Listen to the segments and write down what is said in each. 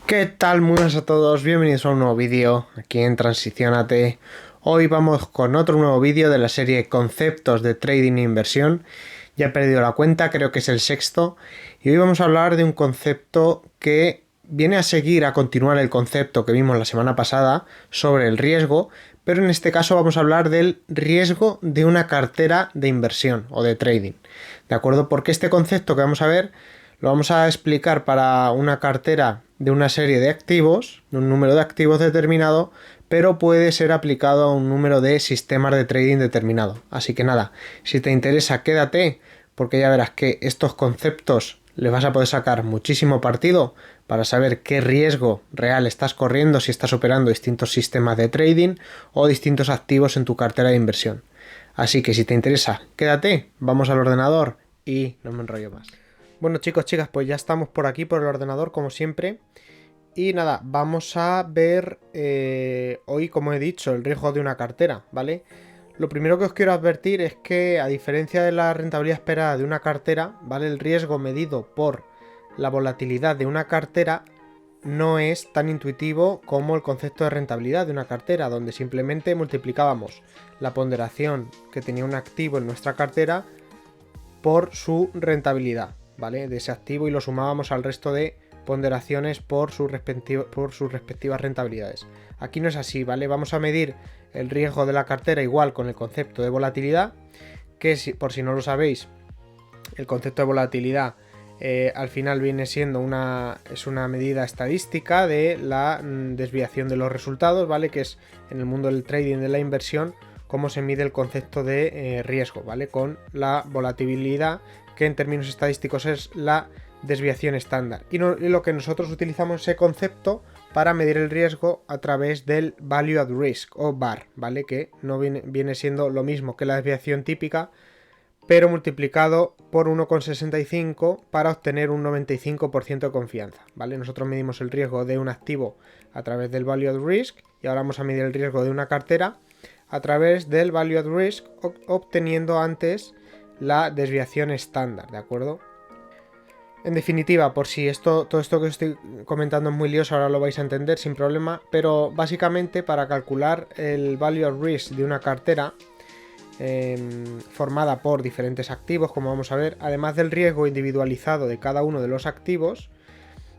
¿Qué tal? Muy buenas a todos, bienvenidos a un nuevo vídeo aquí en Transicionate. Hoy vamos con otro nuevo vídeo de la serie Conceptos de Trading e Inversión. Ya he perdido la cuenta, creo que es el sexto. Y hoy vamos a hablar de un concepto que viene a continuar el concepto que vimos la semana pasada sobre el riesgo, pero en este caso vamos a hablar del riesgo de una cartera de inversión o de trading. ¿De acuerdo? Porque este concepto que vamos a ver lo vamos a explicar para una cartera de una serie de activos, de un número de activos determinado, pero puede ser aplicado a un número de sistemas de trading determinado. Así que nada, si te interesa, quédate, porque ya verás que estos conceptos les vas a poder sacar muchísimo partido para saber qué riesgo real estás corriendo si estás operando distintos sistemas de trading o distintos activos en tu cartera de inversión. Así que si te interesa, quédate, vamos al ordenador y no me enrollo más. Bueno, chicos, chicas, pues ya estamos por aquí, por el ordenador, como siempre. Y nada, vamos a ver hoy, como he dicho, el riesgo de una cartera, ¿vale? Lo primero que os quiero advertir es que, a diferencia de la rentabilidad esperada de una cartera, ¿vale? El riesgo medido por la volatilidad de una cartera no es tan intuitivo como el concepto de rentabilidad de una cartera, donde simplemente multiplicábamos la ponderación que tenía un activo en nuestra cartera por su rentabilidad, ¿vale? De ese activo, y lo sumábamos al resto de ponderaciones por sus respectivas rentabilidades. Aquí no es así, ¿vale? Vamos a medir el riesgo de la cartera igual con el concepto de volatilidad, que por si no lo sabéis, el concepto de volatilidad al final viene siendo una medida estadística de la desviación de los resultados, ¿vale? Que es en el mundo del trading, de la inversión, cómo se mide el concepto de riesgo, ¿vale? Con la volatilidad, que en términos estadísticos es la desviación estándar. Y lo que nosotros utilizamos ese concepto para medir el riesgo a través del Value at Risk o VAR, ¿vale? Que no viene siendo lo mismo que la desviación típica, pero multiplicado por 1,65 para obtener un 95% de confianza, ¿vale? Nosotros medimos el riesgo de un activo a través del Value at Risk, y ahora vamos a medir el riesgo de una cartera a través del Value at Risk, obteniendo antes la desviación estándar, ¿de acuerdo? En definitiva, por si todo esto que os estoy comentando es muy lioso, ahora lo vais a entender sin problema, pero básicamente para calcular el Value at Risk de una cartera formada por diferentes activos, como vamos a ver, además del riesgo individualizado de cada uno de los activos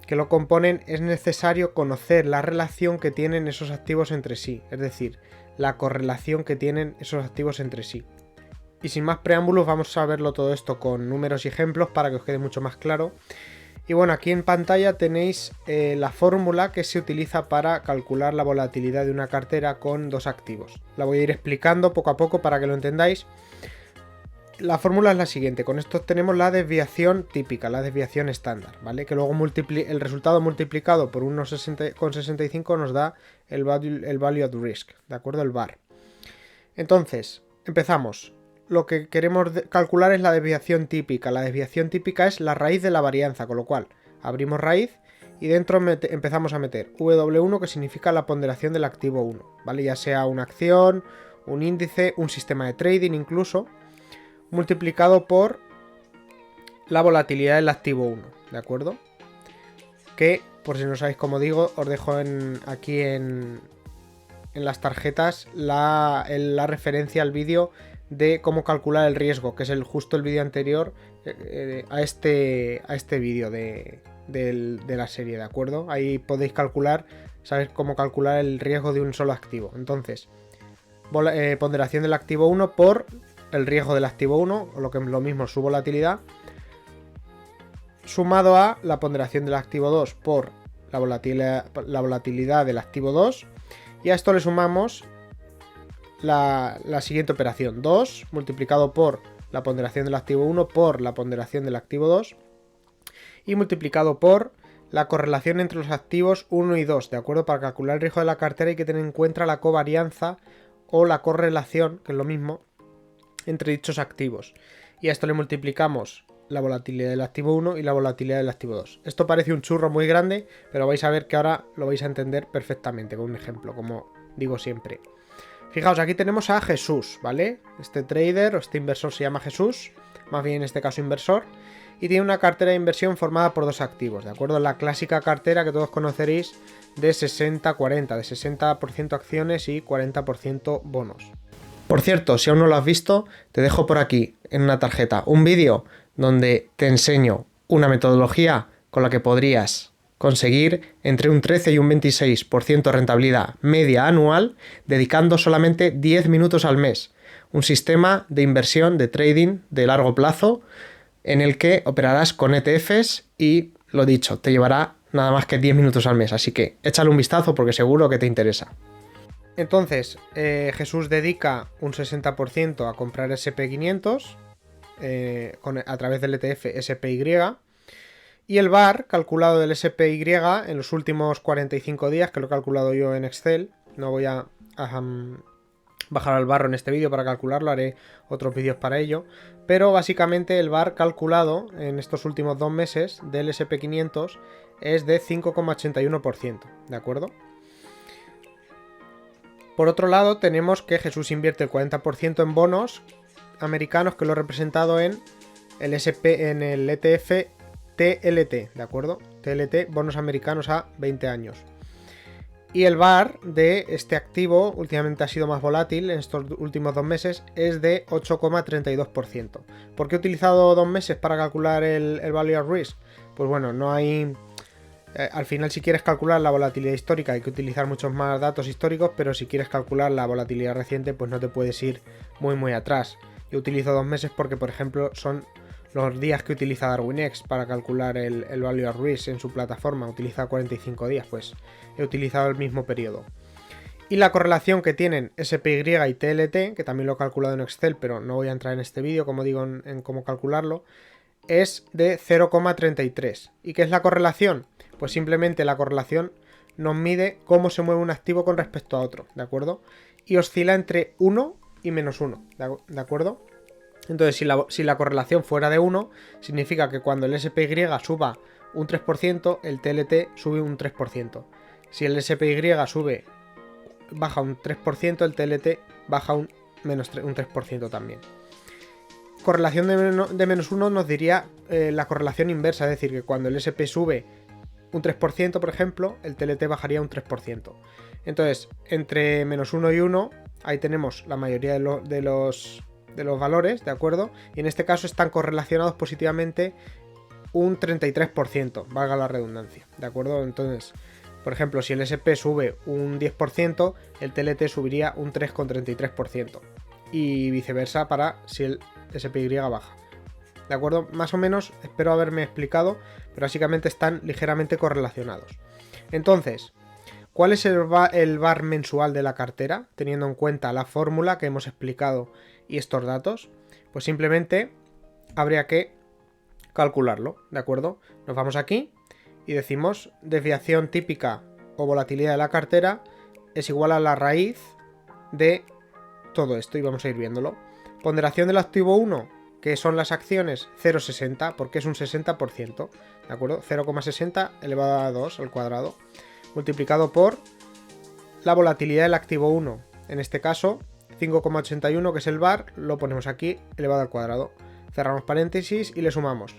que lo componen, es necesario conocer la relación que tienen esos activos entre sí, es decir, la correlación que tienen esos activos entre sí. Y sin más preámbulos, vamos a verlo todo esto con números y ejemplos para que os quede mucho más claro. Y bueno, aquí en pantalla tenéis la fórmula que se utiliza para calcular la volatilidad de una cartera con dos activos. La voy a ir explicando poco a poco para que lo entendáis. La fórmula es la siguiente: con esto tenemos la desviación típica, la desviación estándar, ¿vale? Que luego el resultado multiplicado por 1,65 nos da el value at risk, ¿de acuerdo? El VAR. Entonces, empezamos. Lo que queremos calcular es la desviación típica. La desviación típica es la raíz de la varianza, con lo cual abrimos raíz y dentro empezamos a meter W1, que significa la ponderación del activo 1, ¿vale? Ya sea una acción, un índice, un sistema de trading incluso, multiplicado por la volatilidad del activo 1, ¿de acuerdo? Que, por si no sabéis cómo digo, os dejo aquí en las tarjetas la referencia al vídeo de cómo calcular el riesgo, que es justo el vídeo anterior a este vídeo de la serie, ¿de acuerdo? Ahí podéis saber cómo calcular el riesgo de un solo activo. Entonces, ponderación del activo 1 por el riesgo del activo 1, o lo que es lo mismo, su volatilidad, sumado a la ponderación del activo 2 por la volatilidad del activo 2, y a esto le sumamos la siguiente operación: 2 multiplicado por la ponderación del activo 1 por la ponderación del activo 2 y multiplicado por la correlación entre los activos 1 y 2, ¿de acuerdo? Para calcular el riesgo de la cartera hay que tener en cuenta la covarianza o la correlación, que es lo mismo, entre dichos activos. Y a esto le multiplicamos la volatilidad del activo 1 y la volatilidad del activo 2. Esto parece un churro muy grande, pero vais a ver que ahora lo vais a entender perfectamente con un ejemplo, como digo siempre. Fijaos, aquí tenemos a Jesús, ¿vale? Este trader o este inversor se llama Jesús, más bien en este caso inversor, y tiene una cartera de inversión formada por dos activos, ¿de acuerdo? La clásica cartera que todos conoceréis de 60-40, de 60% acciones y 40% bonos. Por cierto, si aún no lo has visto, te dejo por aquí, en una tarjeta, un vídeo donde te enseño una metodología con la que podrías conseguir entre un 13 y un 26% de rentabilidad media anual dedicando solamente 10 minutos al mes. Un sistema de inversión, de trading de largo plazo en el que operarás con ETFs y, lo dicho, te llevará nada más que 10 minutos al mes. Así que échale un vistazo porque seguro que te interesa. Entonces, Jesús dedica un 60% a comprar SP500 a través del ETF SPY. Y el VAR calculado del SPY en los últimos 45 días, que lo he calculado yo en Excel, no voy a bajar al barro en este vídeo para calcularlo, haré otros vídeos para ello, pero básicamente el VAR calculado en estos últimos 2 meses del SP500 es de 5,81%, ¿de acuerdo? Por otro lado tenemos que Jesús invierte el 40% en bonos americanos, que lo he representado en el ETF TLT, ¿de acuerdo? TLT, bonos americanos a 20 años. Y el VAR de este activo últimamente ha sido más volátil en estos últimos 2 meses, es de 8,32%. ¿Por qué he utilizado 2 meses para calcular el Value at Risk? Pues bueno, no hay... al final, si quieres calcular la volatilidad histórica hay que utilizar muchos más datos históricos, pero si quieres calcular la volatilidad reciente, pues no te puedes ir muy atrás. Yo utilizo 2 meses porque, por ejemplo, son los días que utiliza DarwinX para calcular el Value at Risk en su plataforma. Utiliza 45 días, pues he utilizado el mismo periodo. Y la correlación que tienen SPY y TLT, que también lo he calculado en Excel, pero no voy a entrar en este vídeo, como digo, en cómo calcularlo, es de 0,33. ¿Y qué es la correlación? Pues simplemente la correlación nos mide cómo se mueve un activo con respecto a otro, ¿de acuerdo? Y oscila entre 1 y -1, ¿de acuerdo? Entonces, si la correlación fuera de 1, significa que cuando el SPY suba un 3%, el TLT sube un 3%. Si el SPY baja un 3%, el TLT baja un 3% también. Correlación de -1 nos diría la correlación inversa, es decir, que cuando el SP sube un 3%, por ejemplo, el TLT bajaría un 3%. Entonces, entre -1 y 1, ahí tenemos la mayoría de los valores, ¿de acuerdo? Y en este caso están correlacionados positivamente un 33%, valga la redundancia, ¿de acuerdo? Entonces, por ejemplo, si el SP sube un 10%, el TLT subiría un 3,33%. Y viceversa para si el SPY baja. ¿De acuerdo? Más o menos, espero haberme explicado, pero básicamente están ligeramente correlacionados. Entonces, ¿cuál es el VAR mensual de la cartera? Teniendo en cuenta la fórmula que hemos explicado y estos datos, pues simplemente habría que calcularlo, ¿de acuerdo? Nos vamos aquí y decimos desviación típica o volatilidad de la cartera es igual a la raíz de todo esto y vamos a ir viéndolo. Ponderación del activo 1, que son las acciones, 0,60, porque es un 60%, ¿de acuerdo? 0,60 elevado a 2 al cuadrado, multiplicado por la volatilidad del activo 1, en este caso 5,81, que es el VAR, lo ponemos aquí, elevado al cuadrado. Cerramos paréntesis y le sumamos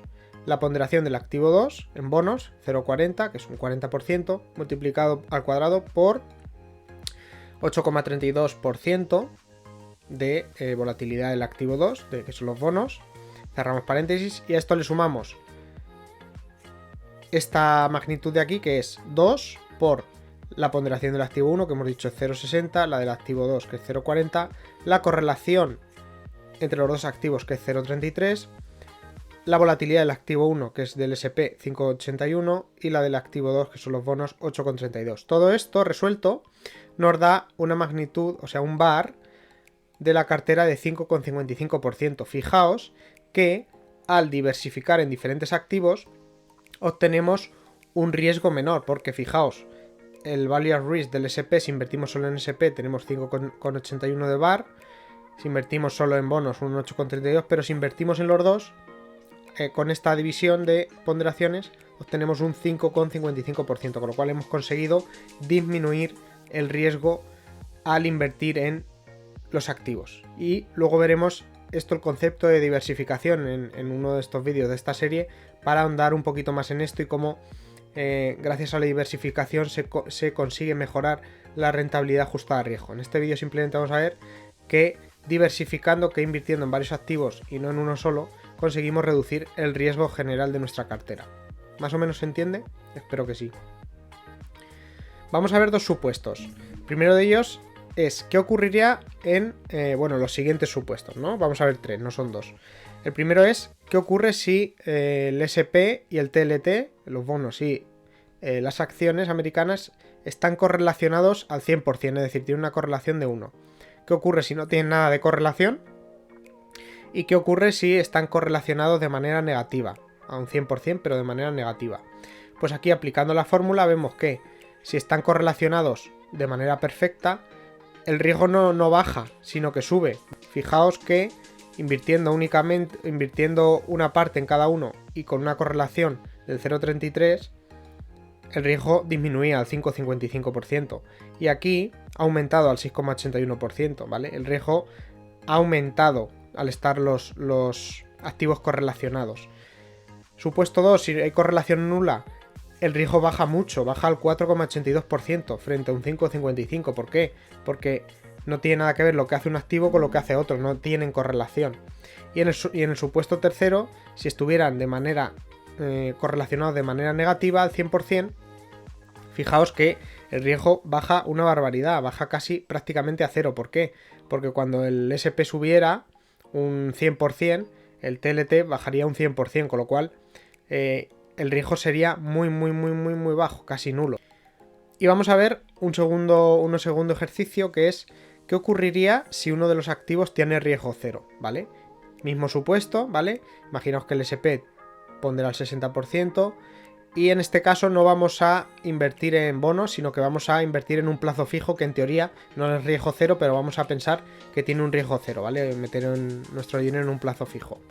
la ponderación del activo 2 en bonos, 0,40, que es un 40%, multiplicado al cuadrado por 8,32% de volatilidad del activo 2, que son los bonos. Cerramos paréntesis y a esto le sumamos esta magnitud de aquí, que es 2 por la ponderación del activo 1, que hemos dicho es 0,60, la del activo 2, que es 0,40, la correlación entre los dos activos, que es 0,33, la volatilidad del activo 1, que es del SP 5,81, y la del activo 2, que son los bonos, 8,32. Todo esto resuelto nos da una magnitud, o sea, un VAR de la cartera de 5,55%. Fijaos que al diversificar en diferentes activos obtenemos un riesgo menor, porque fijaos, el Value at Risk del SP, si invertimos solo en SP, tenemos 5,81 de VAR. Si invertimos solo en bonos, un 8,32, pero si invertimos en los dos, con esta división de ponderaciones, obtenemos un 5,55%, con lo cual hemos conseguido disminuir el riesgo al invertir en los activos. Y luego veremos esto el concepto de diversificación en uno de estos vídeos de esta serie para ahondar un poquito más en esto y cómo gracias a la diversificación se consigue mejorar la rentabilidad ajustada a riesgo. En este vídeo simplemente vamos a ver que diversificando, que invirtiendo en varios activos y no en uno solo, conseguimos reducir el riesgo general de nuestra cartera. ¿Más o menos se entiende? Espero que sí. Vamos a ver dos supuestos. Primero de ellos es qué ocurriría en los siguientes supuestos, ¿no? Vamos a ver tres, no son dos. El primero es qué ocurre si el SP y el TLT, los bonos y las acciones americanas están correlacionados al 100%, es decir, tienen una correlación de 1. ¿Qué ocurre si no tienen nada de correlación? ¿Y qué ocurre si están correlacionados de manera negativa? A un 100%, pero de manera negativa. Pues aquí, aplicando la fórmula, vemos que si están correlacionados de manera perfecta, el riesgo no baja, sino que sube. Fijaos que invirtiendo una parte en cada uno y con una correlación del 0,33, el riesgo disminuía al 5,55%. Y aquí ha aumentado al 6,81%, ¿vale? El riesgo ha aumentado al estar los activos correlacionados. Supuesto 2, si hay correlación nula, el riesgo baja mucho, baja al 4,82% frente a un 5,55%. ¿Por qué? Porque no tiene nada que ver lo que hace un activo con lo que hace otro, no tienen correlación. Y en el supuesto tercero, si estuvieran de manera correlacionados de manera negativa al 100%, fijaos que el riesgo baja una barbaridad, baja casi prácticamente a cero. ¿Por qué? Porque cuando el SP subiera un 100%, el TLT bajaría un 100%, con lo cual el riesgo sería muy bajo, casi nulo. Y vamos a ver un segundo ejercicio, que es qué ocurriría si uno de los activos tiene riesgo cero, ¿vale? Mismo supuesto, ¿vale? Imaginaos que el SP pondera el 60%. Y en este caso no vamos a invertir en bonos, sino que vamos a invertir en un plazo fijo que en teoría no es riesgo cero, pero vamos a pensar que tiene un riesgo cero, ¿vale? Meter nuestro dinero en un plazo fijo.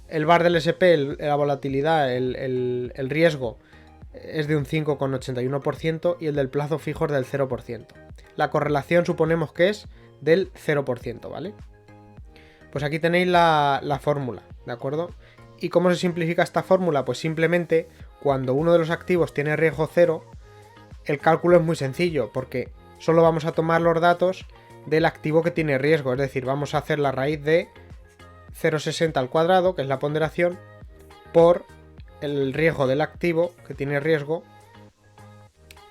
El VaR del SP, la volatilidad, el riesgo es de un 5,81% y el del plazo fijo es del 0%. La correlación suponemos que es del 0%, ¿vale? Pues aquí tenéis la fórmula, ¿de acuerdo? ¿Y cómo se simplifica esta fórmula? Pues simplemente cuando uno de los activos tiene riesgo cero, el cálculo es muy sencillo, porque solo vamos a tomar los datos del activo que tiene riesgo, es decir, vamos a hacer la raíz de 0,60 al cuadrado, que es la ponderación, por el riesgo del activo que tiene riesgo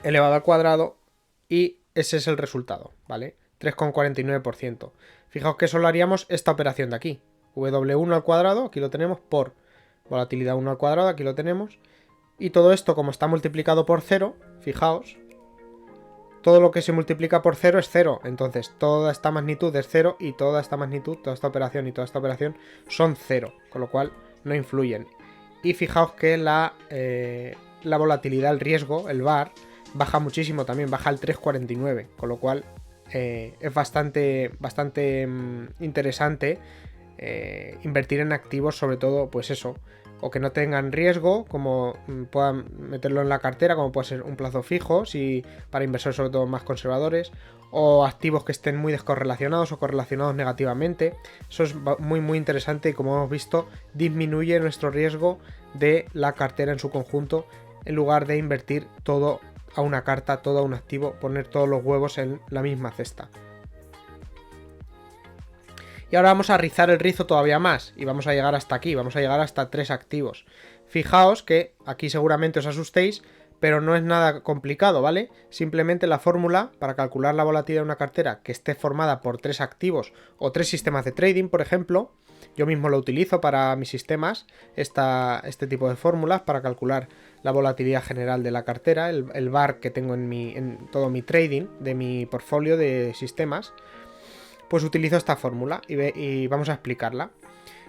elevado al cuadrado, y ese es el resultado, ¿vale? 3,49%. Fijaos que solo haríamos esta operación de aquí. W1 al cuadrado, aquí lo tenemos, por volatilidad 1 al cuadrado, aquí lo tenemos. Y todo esto, como está multiplicado por 0, fijaos, todo lo que se multiplica por 0 es 0. Entonces toda esta magnitud es 0 y toda esta magnitud, toda esta operación y toda esta operación son 0. Con lo cual no influyen. Y fijaos que la volatilidad, el riesgo, el VaR, baja muchísimo también, baja al 3,49. Con lo cual es bastante interesante invertir en activos, sobre todo, pues eso, o que no tengan riesgo, como puedan meterlo en la cartera, como puede ser un plazo fijo, si para inversores sobre todo más conservadores, o activos que estén muy descorrelacionados o correlacionados negativamente. Eso es muy interesante y, como hemos visto, disminuye nuestro riesgo de la cartera en su conjunto, en lugar de invertir todo a una carta, todo a un activo, poner todos los huevos en la misma cesta. Y ahora vamos a rizar el rizo todavía más y vamos a llegar hasta aquí, vamos a llegar hasta 3 activos. Fijaos que aquí seguramente os asustéis, pero no es nada complicado, ¿vale? Simplemente la fórmula para calcular la volatilidad de una cartera que esté formada por 3 activos o 3 sistemas de trading, por ejemplo. Yo mismo lo utilizo para mis sistemas, este tipo de fórmulas para calcular la volatilidad general de la cartera, el VaR que tengo en todo mi trading de mi portfolio de sistemas. Pues utilizo esta fórmula y vamos a explicarla.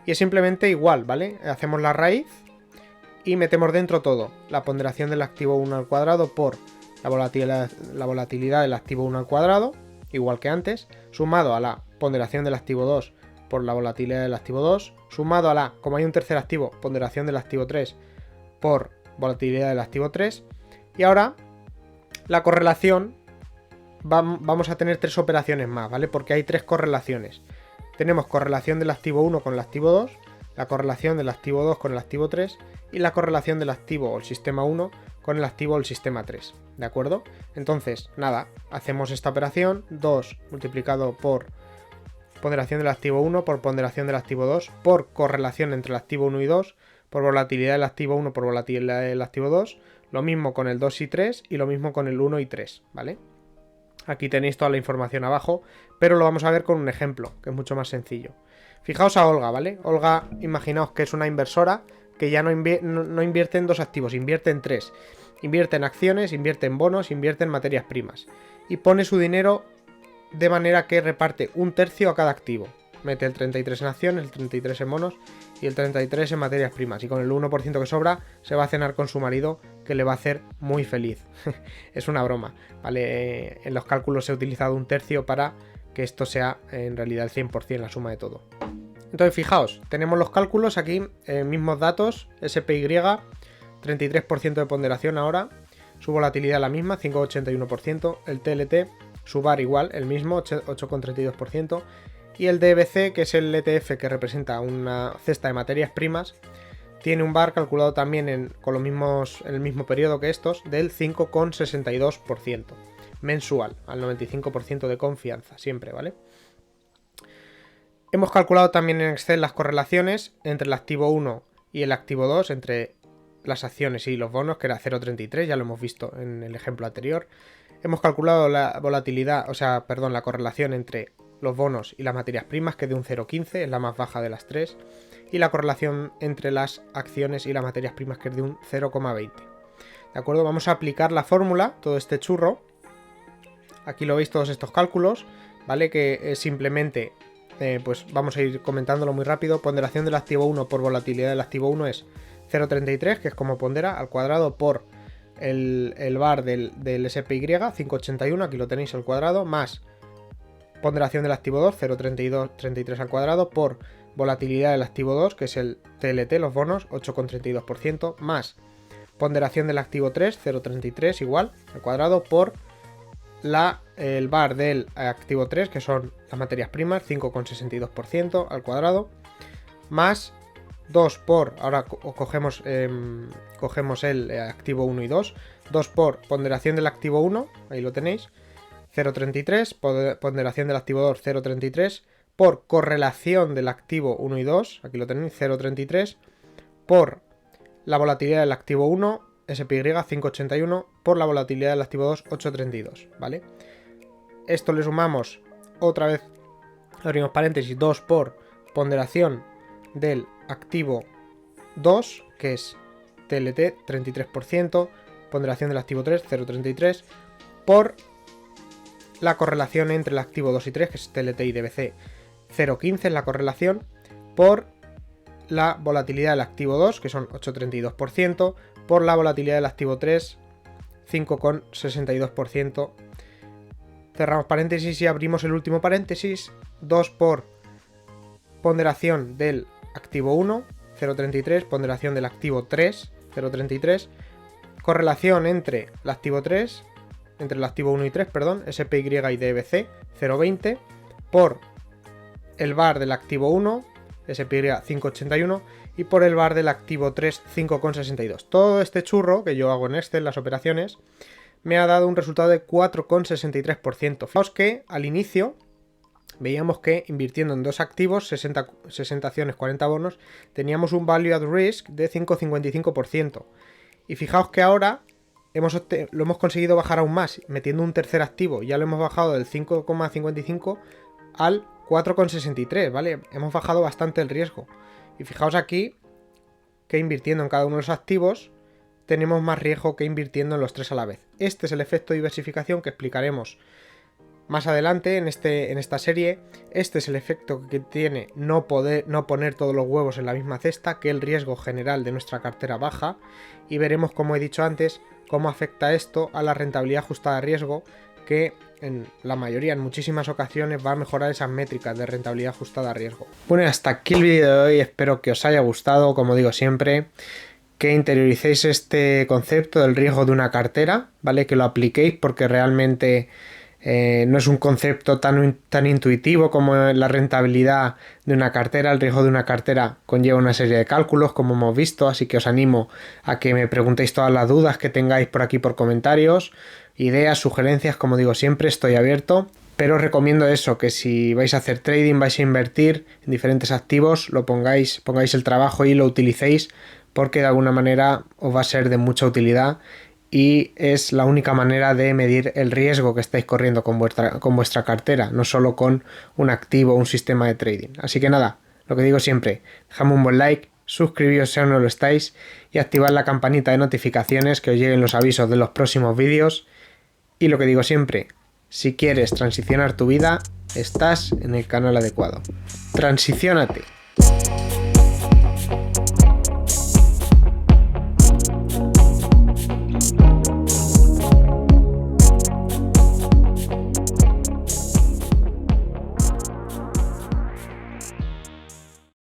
Y es simplemente igual, ¿vale? Hacemos la raíz y metemos dentro todo. La ponderación del activo 1 al cuadrado por la volatilidad del activo 1 al cuadrado, igual que antes, sumado a la ponderación del activo 2 por la volatilidad del activo 2, sumado a la, como hay un tercer activo, ponderación del activo 3 por volatilidad del activo 3. Y ahora la correlación, vamos a tener 3 operaciones más, ¿vale? Porque hay 3 correlaciones. tenemos correlación del activo 1 con el activo 2, la correlación del activo 2 con el activo 3 y la correlación del activo o el sistema 1 con el activo o el sistema 3, ¿de acuerdo? Entonces, nada, hacemos esta operación, 2 multiplicado por ponderación del activo 1 por ponderación del activo 2 por correlación entre el activo 1 y 2 por volatilidad del activo 1 por volatilidad del activo 2, lo mismo con el 2 y 3 y lo mismo con el 1 y 3, ¿vale? Aquí tenéis toda la información abajo, pero lo vamos a ver con un ejemplo, que es mucho más sencillo. Fijaos a Olga, ¿vale? Olga, imaginaos que es una inversora que ya no invierte en dos activos, invierte en tres. Invierte en acciones, invierte en bonos, invierte en materias primas. Y pone su dinero de manera que reparte un tercio a cada activo. Mete el 33 en acciones, el 33 en bonos y el 33 en materias primas. Y con el 1% que sobra se va a cenar con su marido, que le va a hacer muy feliz. Es una broma, ¿vale? En los cálculos he utilizado un tercio para que esto sea en realidad el 100% la suma de todo. Entonces fijaos, tenemos los cálculos aquí, mismos datos, SPY, 33% de ponderación ahora, su volatilidad la misma, 5,81%, el TLT, su VaR igual, el mismo, 8,32%, y el DBC, que es el ETF que representa una cesta de materias primas, tiene un VaR calculado también con en el mismo periodo que estos, del 5,62%, mensual, al 95% de confianza, siempre, ¿vale? Hemos calculado también en Excel las correlaciones entre el activo 1 y el activo 2, entre las acciones y los bonos, que era 0,33, ya lo hemos visto en el ejemplo anterior. Hemos calculado la volatilidad, la correlación entre los bonos y las materias primas, que es de un 0,15, es la más baja de las tres, y la correlación entre las acciones y las materias primas, que es de un 0,20. ¿De acuerdo? Vamos a aplicar la fórmula, todo este churro. Aquí lo veis todos estos cálculos, ¿vale? Que es simplemente, pues vamos a ir comentándolo muy rápido. Ponderación del activo 1 por volatilidad del activo 1 es 0,33, que es como pondera, al cuadrado por el VaR del SPY, 5,81, aquí lo tenéis al cuadrado, más ponderación del activo 2, 0,33 al cuadrado, por volatilidad del activo 2, que es el TLT, los bonos, 8,32%, más ponderación del activo 3, 0,33 igual, al cuadrado, por el VaR del activo 3, que son las materias primas, 5,62% al cuadrado, más 2 por, ahora cogemos el activo 1 y 2, 2 por ponderación del activo 1, ahí lo tenéis, 0,33, ponderación del activo 2, 0,33, por correlación del activo 1 y 2, aquí lo tenéis, 0,33, por la volatilidad del activo 1, SPY 5,81, por la volatilidad del activo 2, 8,32, ¿vale? Esto le sumamos, otra vez, abrimos paréntesis, 2 por ponderación del activo 2, que es TLT, 33%, ponderación del activo 3, 0,33, por la correlación entre el activo 2 y 3, que es TLT y DBC, 0,15 es la correlación, por la volatilidad del activo 2, que son 8,32%, por la volatilidad del activo 3, 5,62%. Cerramos paréntesis y abrimos el último paréntesis, 2 por ponderación del activo 1, 0,33, ponderación del activo 3, 0,33, correlación entre el activo 3, entre el activo 1 y 3, perdón, SPY y DBC, 0,20, por el VaR del activo 1, SPY 5,81, y por el VaR del activo 3, 5,62. Todo este churro que yo hago en Excel, las operaciones, me ha dado un resultado de 4,63%. Fijaos que al inicio veíamos que invirtiendo en dos activos, 60 acciones, 40 bonos, teníamos un value at risk de 5,55%. Y fijaos que ahora lo hemos conseguido bajar aún más, metiendo un tercer activo. Ya lo hemos bajado del 5,55 al 4,63, ¿vale? Hemos bajado bastante el riesgo. Y fijaos aquí que invirtiendo en cada uno de los activos tenemos más riesgo que invirtiendo en los tres a la vez. Este es el efecto de diversificación que explicaremos más adelante en esta serie. Este es el efecto que tiene no poner todos los huevos en la misma cesta, que el riesgo general de nuestra cartera baja, y veremos, como he dicho antes, cómo afecta esto a la rentabilidad ajustada a riesgo, que en la mayoría, en muchísimas ocasiones, va a mejorar esas métricas de rentabilidad ajustada a riesgo. Bueno, hasta aquí el vídeo de hoy, espero que os haya gustado, como digo siempre, que interioricéis este concepto del riesgo de una cartera, ¿vale? Que lo apliquéis, porque realmente No es un concepto tan intuitivo como la rentabilidad de una cartera. El riesgo de una cartera conlleva una serie de cálculos, como hemos visto, así que os animo a que me preguntéis todas las dudas que tengáis por aquí por comentarios, ideas, sugerencias, como digo siempre, estoy abierto. Pero os recomiendo eso, que si vais a hacer trading, vais a invertir en diferentes activos, pongáis el trabajo y lo utilicéis, porque de alguna manera os va a ser de mucha utilidad y es la única manera de medir el riesgo que estáis corriendo con vuestra cartera, no solo con un activo o un sistema de trading. Así que nada, lo que digo siempre, dejadme un buen like, suscribíos si aún no lo estáis y activad la campanita de notificaciones que os lleguen los avisos de los próximos vídeos. Y lo que digo siempre, si quieres transicionar tu vida, estás en el canal adecuado. ¡Transiciónate!